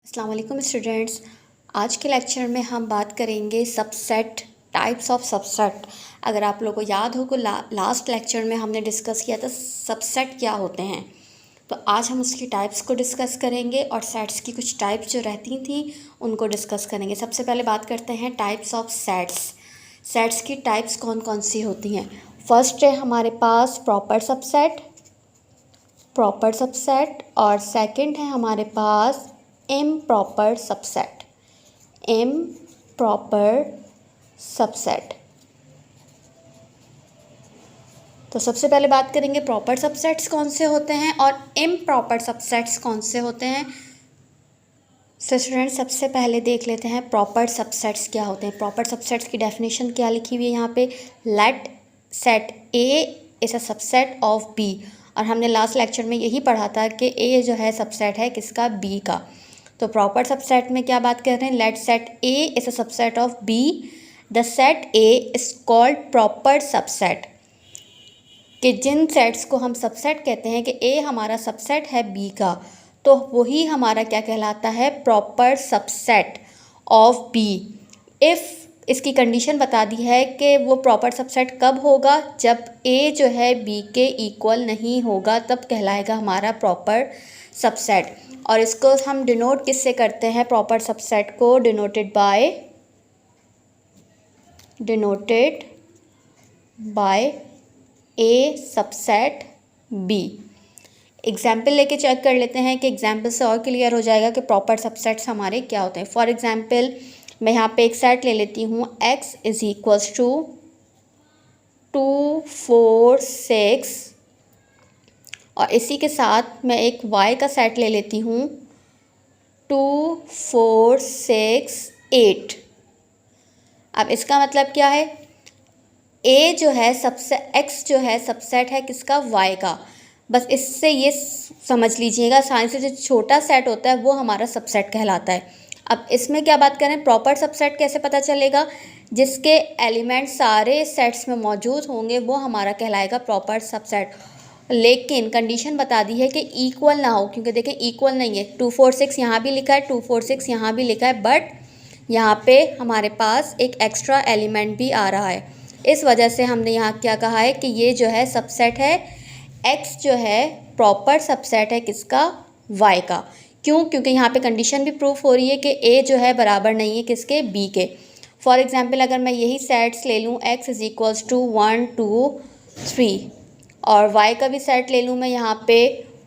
अस्सलाम वालेकुम स्टूडेंट्स। आज के लेक्चर में हम बात करेंगे सबसेट, टाइप्स ऑफ सबसेट। अगर आप लोगों को याद हो को लास्ट लेक्चर में हमने डिस्कस किया था सबसेट क्या होते हैं, तो आज हम उसकी टाइप्स को डिस्कस करेंगे और सेट्स की कुछ टाइप्स जो रहती थी उनको डिस्कस करेंगे। सबसे पहले बात करते हैं टाइप्स ऑफ सेट्स। सेट्स की टाइप्स कौन कौन सी होती हैं। फर्स्ट है हमारे पास प्रॉपर सबसेट और सेकंड है हमारे पास इम्प्रॉपर सबसेट। तो सबसे पहले बात करेंगे प्रॉपर सबसेट्स कौन से होते हैं और इम्प्रॉपर सबसेट्स कौन से होते हैं। स्टूडेंट सबसे पहले देख लेते हैं प्रॉपर सबसेट्स क्या होते हैं। प्रॉपर सबसेट्स की डेफिनेशन क्या लिखी हुई है यहाँ पे, let set A is a subset of B. और हमने लास्ट लेक्चर में यही पढ़ा था कि ए जो है सबसेट है किसका, बी का। तो प्रॉपर सबसेट में क्या बात कर रहे हैं, let set A is a subset of B, the set A is called proper subset. कि जिन सेट्स को हम सबसेट कहते हैं कि ए हमारा सबसेट है बी का, तो वही हमारा क्या कहलाता है, proper subset of B. If इसकी कंडीशन बता दी है कि वो प्रॉपर सबसेट कब होगा, जब ए जो है बी के इक्वल नहीं होगा, तब कहलाएगा हमारा प्रॉपर सबसेट। और इसको हम डिनोट किससे करते हैं, प्रॉपर सबसेट को denoted by A subset B. Example लेके चेक कर लेते हैं कि एग्जाम्पल से और क्लियर हो जाएगा कि प्रॉपर सबसेट्स हमारे क्या होते हैं। फॉर एग्जाम्पल मैं यहाँ पे एक सेट ले लेती हूँ, x इज़ इक्वल्स टू 2 4 6 और इसी के साथ मैं एक y का सेट ले लेती हूँ 2 4 6 8। अब इसका मतलब क्या है, a जो है सबसे x जो है सबसेट है किसका, y का। बस इससे ये समझ लीजिएगा साइंस से जो छोटा सेट होता है वो हमारा सबसेट कहलाता है। अब इसमें क्या बात करें, प्रॉपर सबसेट कैसे पता चलेगा, जिसके एलिमेंट सारे सेट्स में मौजूद होंगे वो हमारा कहलाएगा प्रॉपर सबसेट। लेकिन कंडीशन बता दी है कि इक्वल ना हो, क्योंकि देखिए इक्वल नहीं है, 2 4 6 यहाँ भी लिखा है, 2 4 6 यहाँ भी लिखा है, बट यहाँ पे हमारे पास एक एक्स्ट्रा एलिमेंट भी आ रहा है। इस वजह से हमने यहाँ क्या कहा है कि ये जो है सबसेट है, x जो है प्रॉपर सबसेट है किसका, y का। क्यों, क्योंकि यहाँ पे कंडीशन भी प्रूफ हो रही है कि a जो है बराबर नहीं है किसके, b के। फॉर एग्जांपल अगर मैं यही सेट्स ले लूँ, x इज़ इक्वल्स टू 1 2 3 और y का भी सेट ले लूँ मैं यहाँ पे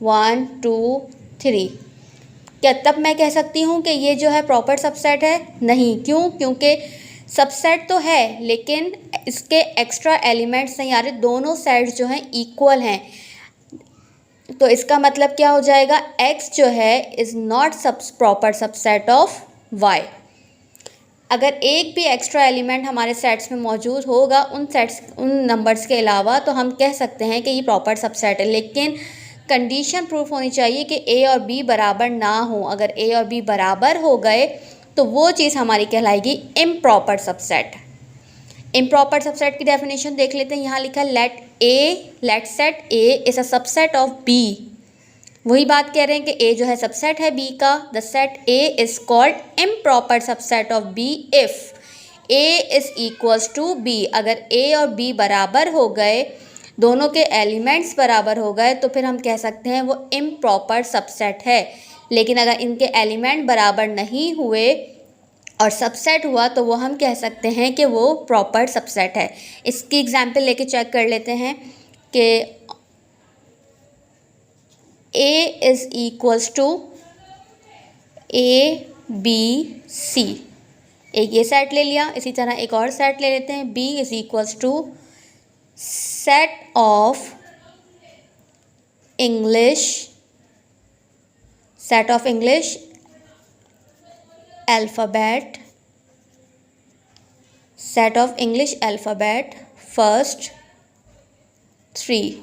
1 2 3, क्या तब मैं कह सकती हूँ कि ये जो है प्रॉपर सबसेट है? नहीं। क्यों, क्योंकि सबसेट तो है लेकिन इसके एक्स्ट्रा एलिमेंट्स नहीं आ रहे, दोनों सेट्स जो हैं इक्वल हैं। तो इसका मतलब क्या हो जाएगा, x जो है is not proper subset of y। अगर एक भी एक्स्ट्रा एलिमेंट हमारे सेट्स में मौजूद होगा उन नंबर्स के अलावा, तो हम कह सकते हैं कि ये प्रॉपर सबसेट है। लेकिन कंडीशन प्रूफ होनी चाहिए कि a और b बराबर ना हो। अगर a और b बराबर हो गए तो वो चीज़ हमारी कहलाएगी इम्प्रॉपर सबसेट। इम्प्रॉपर सबसेट की डेफिनेशन देख लेते हैं। यहाँ लिखा है let set a is a subset of b। वही बात कह रहे हैं कि a जो है सबसेट है b का। The set a is called improper subset of b if a is equals to b। अगर a और b बराबर हो गए, दोनों के एलिमेंट्स बराबर हो गए, तो फिर हम कह सकते हैं वो इम्प्रॉपर सबसेट है। लेकिन अगर इनके एलिमेंट बराबर नहीं हुए और सबसेट हुआ, तो वो हम कह सकते हैं कि वो प्रॉपर सबसेट है। इसकी एग्जांपल लेके चेक कर लेते हैं कि a is equals to a b c। एक ये सेट ले लिया, इसी तरह एक और सेट ले लेते हैं, b is equals to set of English alphabet first 3।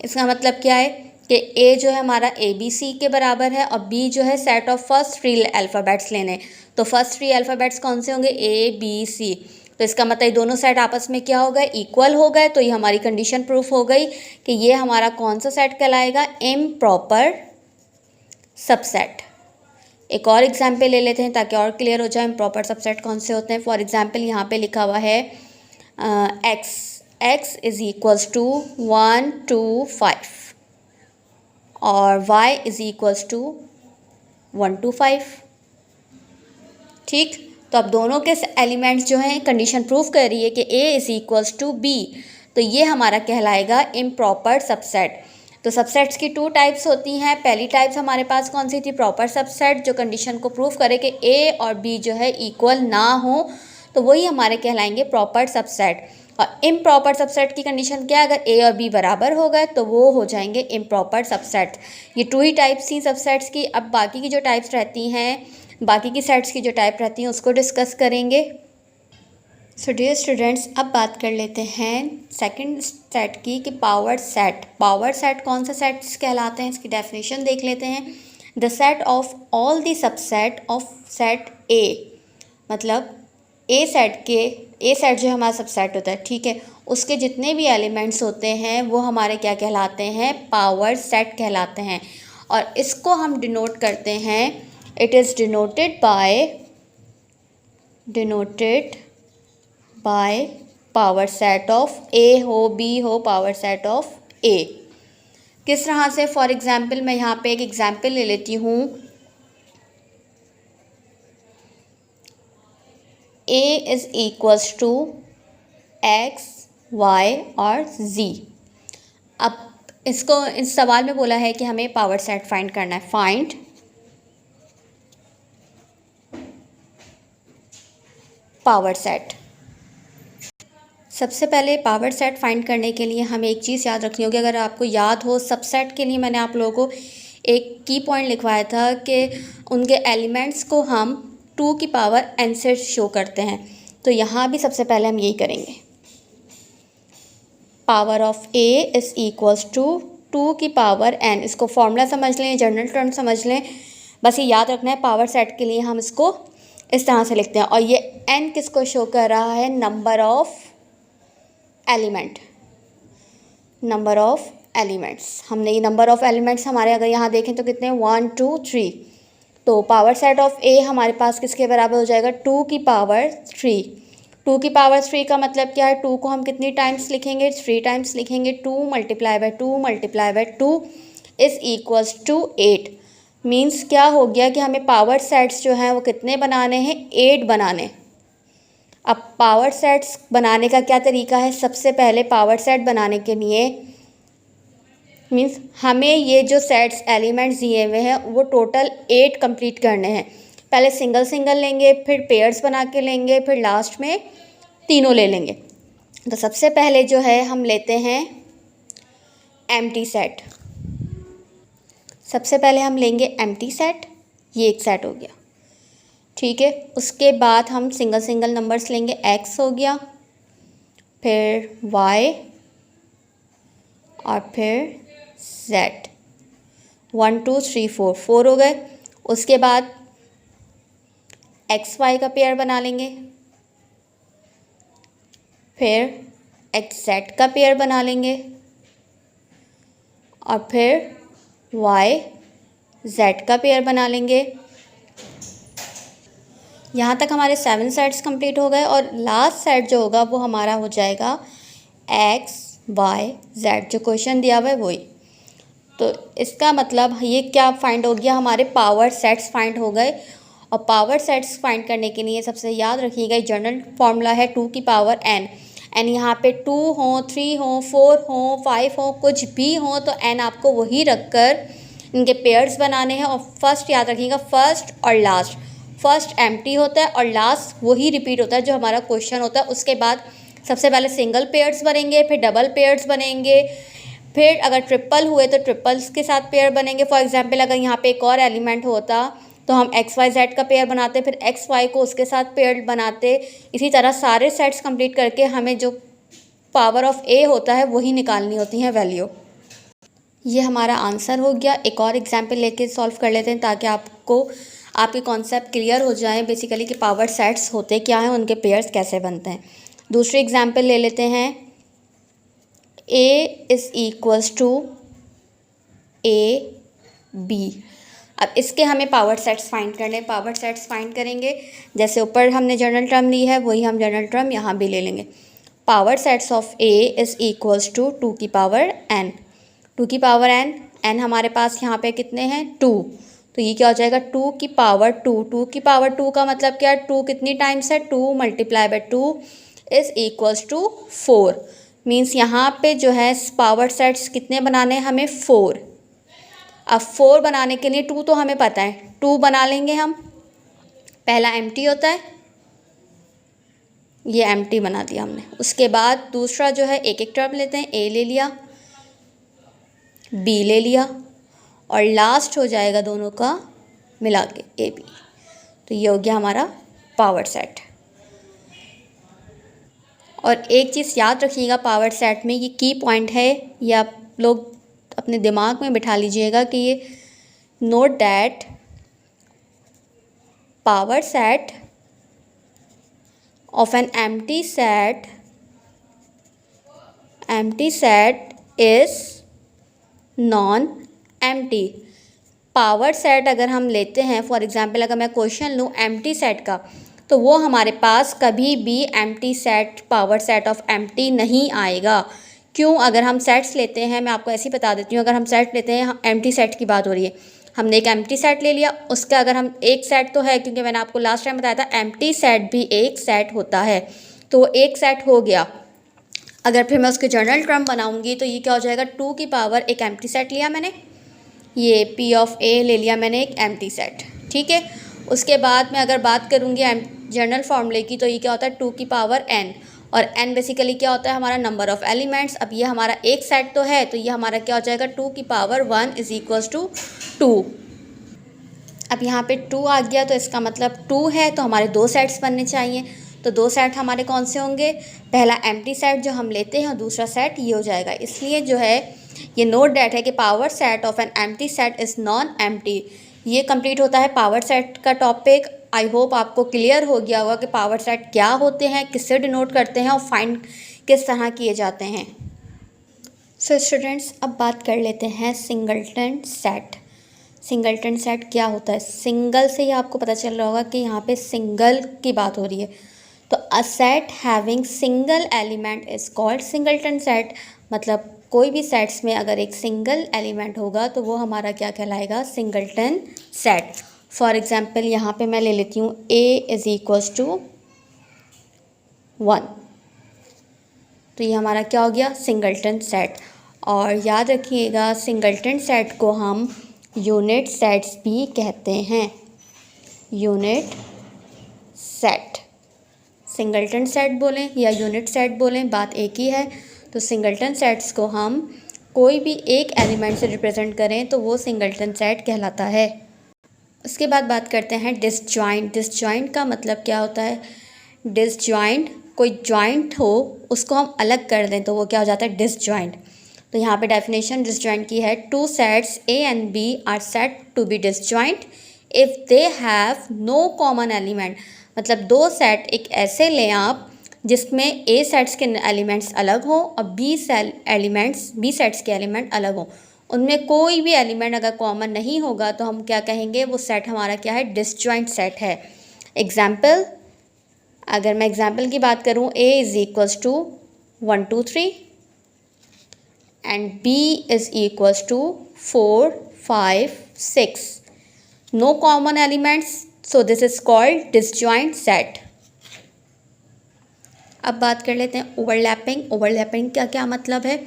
इसका मतलब क्या है कि a जो है हमारा ABC के बराबर है और b जो है सेट ऑफ फर्स्ट 3 अल्फ़ाबेट्स लेने। तो फर्स्ट 3 अल्फ़ाबेट्स कौन से होंगे, A B C। तो इसका मतलब ये दोनों सेट आपस में क्या हो गए, इक्वल हो गए। तो ये हमारी कंडीशन प्रूफ हो गई कि ये हमारा कौन सा सेट कहलाएगा, इम्प्रॉपर सबसेट। एक और एग्जाम्पल ले लेते हैं ताकि और क्लियर हो जाए इम्प्रॉपर सबसेट कौन से होते हैं। फॉर एग्जाम्पल यहाँ पे लिखा हुआ है x इज इक्वल्स टू 1 2 5 और y इज इक्वल्स टू 1 2 5। ठीक, तो अब दोनों के एलिमेंट्स जो हैं कंडीशन प्रूफ कर रही है कि a is equals to b, तो ये हमारा कहलाएगा इम्प्रॉपर सबसेट। तो सबसेट्स की 2 टाइप्स होती हैं। पहली टाइप्स हमारे पास कौन सी थी, प्रॉपर सबसेट, जो कंडीशन को प्रूफ करे कि a और b जो है इक्वल ना हो, तो वही हमारे कहलाएंगे प्रॉपर सबसेट। और इम्प्रॉपर सबसेट की कंडीशन क्या है, अगर a और b बराबर हो गए तो वो हो जाएंगे इम्प्रॉपर सबसेट। ये 2 ही टाइप्स थी सबसेट्स की। अब बाकी की जो टाइप्स रहती हैं, बाकी की सेट्स की जो टाइप रहती हैं उसको डिस्कस करेंगे। सो डियर स्टूडेंट्स, अब बात कर लेते हैं सेकंड सेट की कि पावर सेट। पावर सेट कौन से सेट्स कहलाते हैं, इसकी डेफिनेशन देख लेते हैं। The set of all the subset of set ए, मतलब ए सेट जो हमारा सबसेट होता है, ठीक है, उसके जितने भी एलिमेंट्स होते हैं वो हमारे क्या कहलाते हैं, पावर सेट कहलाते हैं। और इसको हम डिनोट करते हैं, it is denoted by power set of A हो, बी हो, पावर सेट ऑफ ए। किस तरह से, फॉर एग्जाम्पल मैं यहाँ पे एक एग्जाम्पल ले लेती हूँ। a is equals to x y और z। अब इसको इस सवाल में बोला है कि हमें पावर सेट फाइंड करना है। Find power set. सबसे पहले पावर सेट फाइंड करने के लिए हमें एक चीज़ याद रखनी होगी। अगर आपको याद हो, सबसेट के लिए मैंने आप लोगों को एक की पॉइंट लिखवाया था कि उनके एलिमेंट्स को हम 2 की पावर n से शो करते हैं। तो यहाँ भी सबसे पहले हम यही करेंगे। Power of a is equals to 2 की पावर n। इसको फॉर्मूला समझ लें, जनरल टर्म समझ लें, बस ये याद रखना है। पावर सेट के लिए हम इसको इस तरह से लिखते हैं। और ये n किसको शो कर रहा है, number of element, number of elements. हमने ये नंबर ऑफ एलिमेंट्स हमारे अगर यहाँ देखें तो कितने, 1 2 3। तो पावर सेट ऑफ ए हमारे पास किसके बराबर हो जाएगा, 2 की पावर 3। 2 की पावर 3 का मतलब क्या है, 2 को हम कितनी टाइम्स लिखेंगे, 3 टाइम्स लिखेंगे। 2 multiply by 2 multiply by 2 is equals to 8। Means क्या हो गया कि हमें पावर सेट्स जो हैं वो कितने बनाने हैं, 8 बनाने। अब पावर सेट्स बनाने का क्या तरीका है, सबसे पहले पावर सेट बनाने के लिए मीन्स हमें ये जो सेट्स एलिमेंट्स दिए हुए हैं वो टोटल 8 कंप्लीट करने हैं। पहले सिंगल सिंगल लेंगे, फिर पेयर्स बना के लेंगे, फिर लास्ट में तीनों ले लेंगे। तो सबसे पहले जो है हम लेते हैं एम्प्टी सेट। सबसे पहले हम लेंगे एम्प्टी सेट, ये एक सेट हो गया, ठीक है। उसके बाद हम सिंगल सिंगल नंबर्स लेंगे, x हो गया, फिर y और फिर z। 1 2 3 4 4 हो गए। उसके बाद x y का पेयर बना लेंगे, फिर x z का पेयर बना लेंगे और फिर y z का पेयर बना लेंगे। यहाँ तक हमारे 7 सेट्स कंप्लीट हो गए। और लास्ट सेट जो होगा वो हमारा हो जाएगा x y z, जो क्वेश्चन दिया हुआ है वही। तो इसका मतलब ये क्या फाइंड हो गया, हमारे पावर सेट्स फाइंड हो गए। और पावर सेट्स फाइंड करने के लिए सबसे याद रखिएगा जनरल फार्मूला है 2 की पावर n। n यहाँ पे 2 हो, 3 हो, 4 हो, 5 हो, कुछ भी हो, तो n आपको वही रखकर इनके पेयर्स बनाने हैं। और फर्स्ट याद रखिएगा, फर्स्ट और लास्ट, फर्स्ट एम्प्टी होता है और लास्ट वही रिपीट होता है जो हमारा क्वेश्चन होता है। उसके बाद सबसे पहले सिंगल पेयर्स बनेंगे, फिर डबल पेयर्स बनेंगे, फिर अगर ट्रिपल हुए तो ट्रिपल्स के साथ पेयर बनेंगे। फॉर एग्जांपल अगर यहाँ पे एक और एलिमेंट होता तो हम एक्स वाई जेड का पेयर बनाते, फिर एक्स वाई को उसके साथ पेयर बनाते। इसी तरह सारे सेट्स कंप्लीट करके हमें जो पावर ऑफ ए होता है वही निकालनी होती है वैल्यू। ये हमारा आंसर हो गया। एक और एग्जाम्पल लेके सॉल्व कर लेते हैं ताकि आपको आपके कॉन्सेप्ट क्लियर हो जाए बेसिकली कि पावर सेट्स होते क्या हैं, उनके पेयर्स कैसे बनते हैं। दूसरी एग्जांपल ले लेते हैं, A is equals to AB। अब इसके हमें पावर सेट्स फाइंड करने, पावर सेट्स फाइंड करेंगे, जैसे ऊपर हमने जनरल टर्म ली है वही हम जनरल टर्म यहाँ भी ले लेंगे। Power sets of A is equals to 2 की पावर n, 2 की पावर n हमारे पास यहाँ पे कितने हैं 2, तो ये क्या हो जाएगा 2 की पावर 2, 2 की पावर 2 का मतलब क्या है, 2 कितनी टाइम्स है, 2 multiply by 2 is equals to 4। Means यहाँ पे जो है पावर सेट्स कितने बनाने हैं हमें 4। अब 4 बनाने के लिए 2 तो हमें पता है, 2 बना लेंगे हम। पहला एम्प्टी होता है, ये एम्प्टी बना दिया हमने। उसके बाद दूसरा जो है एक एक टर्म लेते हैं, A ले लिया, B ले लिया और लास्ट हो जाएगा दोनों का मिला के AB। तो ये हो गया हमारा पावर सेट। और एक चीज़ याद रखिएगा पावर सेट में, ये की पॉइंट है, ये आप लोग अपने दिमाग में बिठा लीजिएगा कि ये note that power set of an empty set is non empty. Power set अगर हम लेते हैं, फॉर एग्जांपल अगर मैं क्वेश्चन लूँ एम्प्टी सेट का, तो वो हमारे पास कभी भी empty set power set of empty नहीं आएगा। क्यों? अगर हम सेट्स लेते हैं, मैं आपको ऐसे ही बता देती हूँ, अगर हम सेट लेते हैं, एम्प्टी सेट की बात हो रही है, हमने एक एम्प्टी सेट ले लिया, उसका अगर हम एक सेट तो है, क्योंकि मैंने आपको लास्ट टाइम बताया था एम्प्टी सेट भी एक सेट होता है, तो वो एक सेट हो गया। अगर फिर मैं उसके जनरल टर्म बनाऊंगी तो ये क्या हो जाएगा, 2 की पावर एक एम्प्टी सेट लिया मैंने, ये P ऑफ A ले लिया मैंने एक एम्प्टी सेट, ठीक है। उसके बाद मैं अगर बात करूँगी जनरल फॉर्मूले की, तो ये क्या होता है 2 की पावर n, और n बेसिकली क्या होता है हमारा नंबर ऑफ़ एलिमेंट्स। अब ये हमारा एक सेट तो है, तो ये हमारा क्या हो जाएगा 2 की पावर 1 इज़ इक्वल्स टू 2। अब यहाँ पे 2 आ गया, तो इसका मतलब 2 है, तो हमारे 2 सेट्स बनने चाहिए। तो 2 सेट हमारे कौन से होंगे, पहला एम्प्टी सेट जो हम लेते हैं और दूसरा सेट ये हो जाएगा। इसलिए जो है ये नोट दैट है कि power set of an empty set is non empty. ये कंप्लीट होता है पावर सेट का टॉपिक। आई होप आपको क्लियर हो गया होगा कि पावर सेट क्या होते हैं, किससे डिनोट करते हैं और फाइंड किस तरह किए जाते हैं। सो स्टूडेंट्स, अब बात कर लेते हैं सिंगलटन सेट। सिंगलटन सेट क्या होता है, सिंगल से ही आपको पता चल रहा होगा कि यहाँ पे सिंगल की बात हो रही है। तो a set having single element is called singleton set. मतलब कोई भी सेट्स में अगर एक सिंगल एलिमेंट होगा तो वो हमारा क्या कहलाएगा, सिंगलटन सेट। फॉर एग्जांपल यहाँ पे मैं ले लेती हूँ A इज़ इक्वल्स टू 1, तो ये हमारा क्या हो गया, सिंगलटन सेट। और याद रखिएगा सिंगलटन सेट को हम यूनिट सेट्स भी कहते हैं, यूनिट सेट। सिंगलटन सेट बोलें या यूनिट सेट बोलें, बात एक ही है। तो सिंगलटन सेट्स को हम कोई भी एक एलिमेंट से रिप्रेजेंट करें तो वो सिंगलटन सेट कहलाता है। उसके बाद बात करते हैं डिसजॉइंट। डिसजॉइंट का मतलब क्या होता है, डिसजॉइंट कोई जॉइंट हो उसको हम अलग कर दें तो वो क्या हो जाता है, डिसजॉइंट। तो यहाँ पे डेफिनेशन डिसजॉइंट की है, 2 sets A and B are said to be disjoint if they have no common element. मतलब 2 सेट एक ऐसे लें आप जिसमें A सेट्स के एलिमेंट्स अलग हों और B सेट्स के एलिमेंट अलग हों, उनमें कोई भी एलिमेंट अगर कॉमन नहीं होगा तो हम क्या कहेंगे, वो सेट हमारा क्या है, डिसजॉइंट सेट है। एग्जाम्पल, अगर मैं एग्जाम्पल की बात करूँ, A is equals to 1 2 3 and B is equals to 4 5 6, no common elements, so this is called disjoint set. अब बात कर लेते हैं ओवरलैपिंग। ओवरलैपिंग का क्या मतलब है,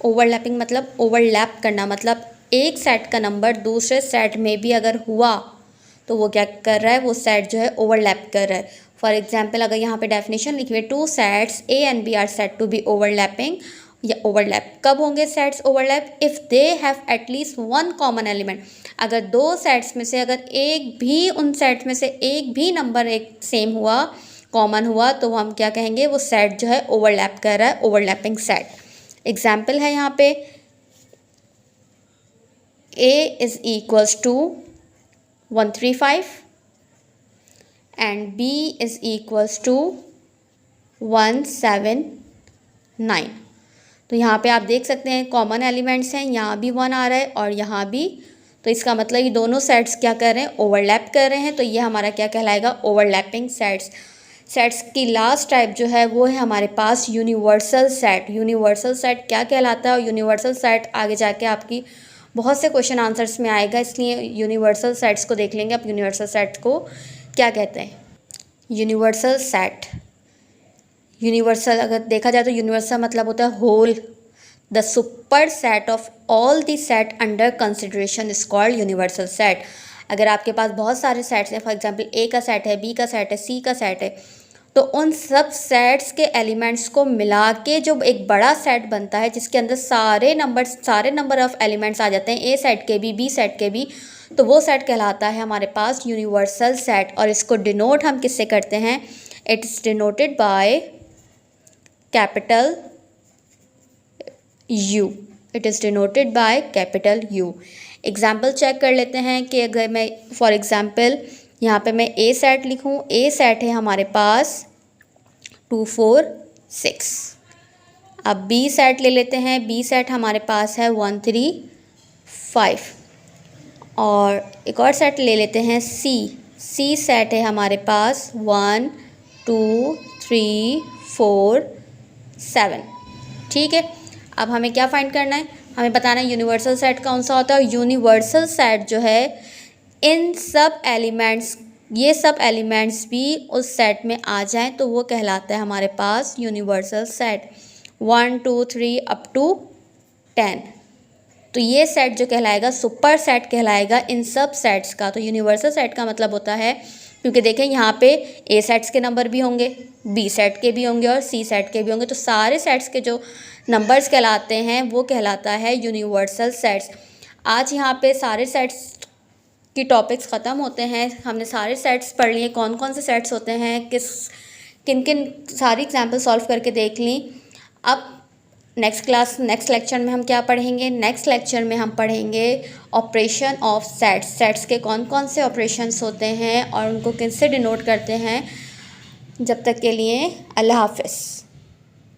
ओवरलैपिंग मतलब ओवरलैप करना, मतलब एक सेट का नंबर दूसरे सेट में भी अगर हुआ तो वो क्या कर रहा है, वो सेट जो है ओवरलैप कर रहा है। फॉर एग्जांपल अगर यहाँ पे डेफिनेशन लिखी है, 2 sets A and B are said to be overlapping, या ओवरलैप कब होंगे sets overlap, if they have at least 1 common element. अगर 2 सेट्स में से अगर एक भी, उन सेट्स में से एक भी नंबर एक सेम हुआ, कॉमन हुआ, तो हम क्या कहेंगे, वो सेट जो है ओवरलैप कर रहा है, ओवरलैपिंग सेट। एग्जाम्पल है यहाँ पे A is equals to 1 3 5 and B is equals to 179। तो यहाँ पे आप देख सकते हैं कॉमन एलिमेंट्स हैं, यहाँ भी 1 आ रहा है और यहाँ भी। तो इसका मतलब ये दोनों सेट्स क्या कर रहे हैं, ओवरलैप कर रहे हैं। तो ये हमारा क्या कहलाएगा, ओवरलैपिंग सेट्स। सेट्स की लास्ट टाइप जो है वो है हमारे पास यूनिवर्सल सेट। यूनिवर्सल सेट क्या कहलाता है, और यूनिवर्सल सेट आगे जाके आपकी बहुत से क्वेश्चन आंसर्स में आएगा, इसलिए यूनिवर्सल सेट्स को देख लेंगे। आप यूनिवर्सल सेट को क्या कहते हैं। यूनिवर्सल सेट, यूनिवर्सल अगर देखा जाए तो यूनिवर्सल मतलब होता है whole. The super set of all the set under consideration is called universal set. अगर आपके पास बहुत सारे सेट्स हैं, फॉर एग्जांपल ए का सेट है, बी का सेट है, सी का सेट है, तो उन सब सेट्स के एलिमेंट्स को मिला के जो एक बड़ा सेट बनता है जिसके अंदर सारे नंबर ऑफ एलिमेंट्स आ जाते हैं, ए सेट के भी, बी सेट के भी, तो वो सेट कहलाता है हमारे पास यूनिवर्सल सेट। और इसको डिनोट हम किससे करते हैं, it is denoted by capital U। It is denoted by capital U। Example check कर लेते हैं कि अगर मैं फॉर एग्ज़ाम्पल यहाँ पे मैं ए सेट लिखूँ, ए सेट है हमारे पास 2 4 6। अब बी सेट ले लेते हैं, बी सेट हमारे पास है 1 3 5। और एक और सेट ले लेते हैं सी, सी सेट है हमारे पास 1 2 3 4 7। ठीक है, अब हमें क्या फाइंड करना है, हमें बताना है यूनिवर्सल सेट कौन सा होता है। यूनिवर्सल सेट जो है इन सब एलिमेंट्स, ये सब एलिमेंट्स भी उस सेट में आ जाएं तो वो कहलाता है हमारे पास यूनिवर्सल सेट। 1 2 3 up to 10। तो ये सेट जो कहलाएगा सुपर सेट कहलाएगा इन सब सेट्स का। तो यूनिवर्सल सेट का मतलब होता है, क्योंकि देखें यहाँ पे ए सेट्स के नंबर भी होंगे, बी सेट के भी होंगे और सी सेट के भी होंगे, तो सारे सेट्स के जो नंबर्स कहलाते हैं वो कहलाता है यूनिवर्सल सेट्स। आज यहाँ पे सारे सेट्स की टॉपिक्स ख़त्म होते हैं। हमने सारे सेट्स पढ़ लिए, कौन कौन से सेट्स होते हैं, किन किन सारी एग्जाम्पल सॉल्व करके देख ली। अब नेक्स्ट लेक्चर में हम क्या पढ़ेंगे, नेक्स्ट लेक्चर में हम पढ़ेंगे ऑपरेशन ऑफ सेट्स। सेट्स के कौन कौन से ऑपरेशंस होते हैं और उनको किससे डिनोट करते हैं। जब तक के लिए अल्लाह हाफ़िज़।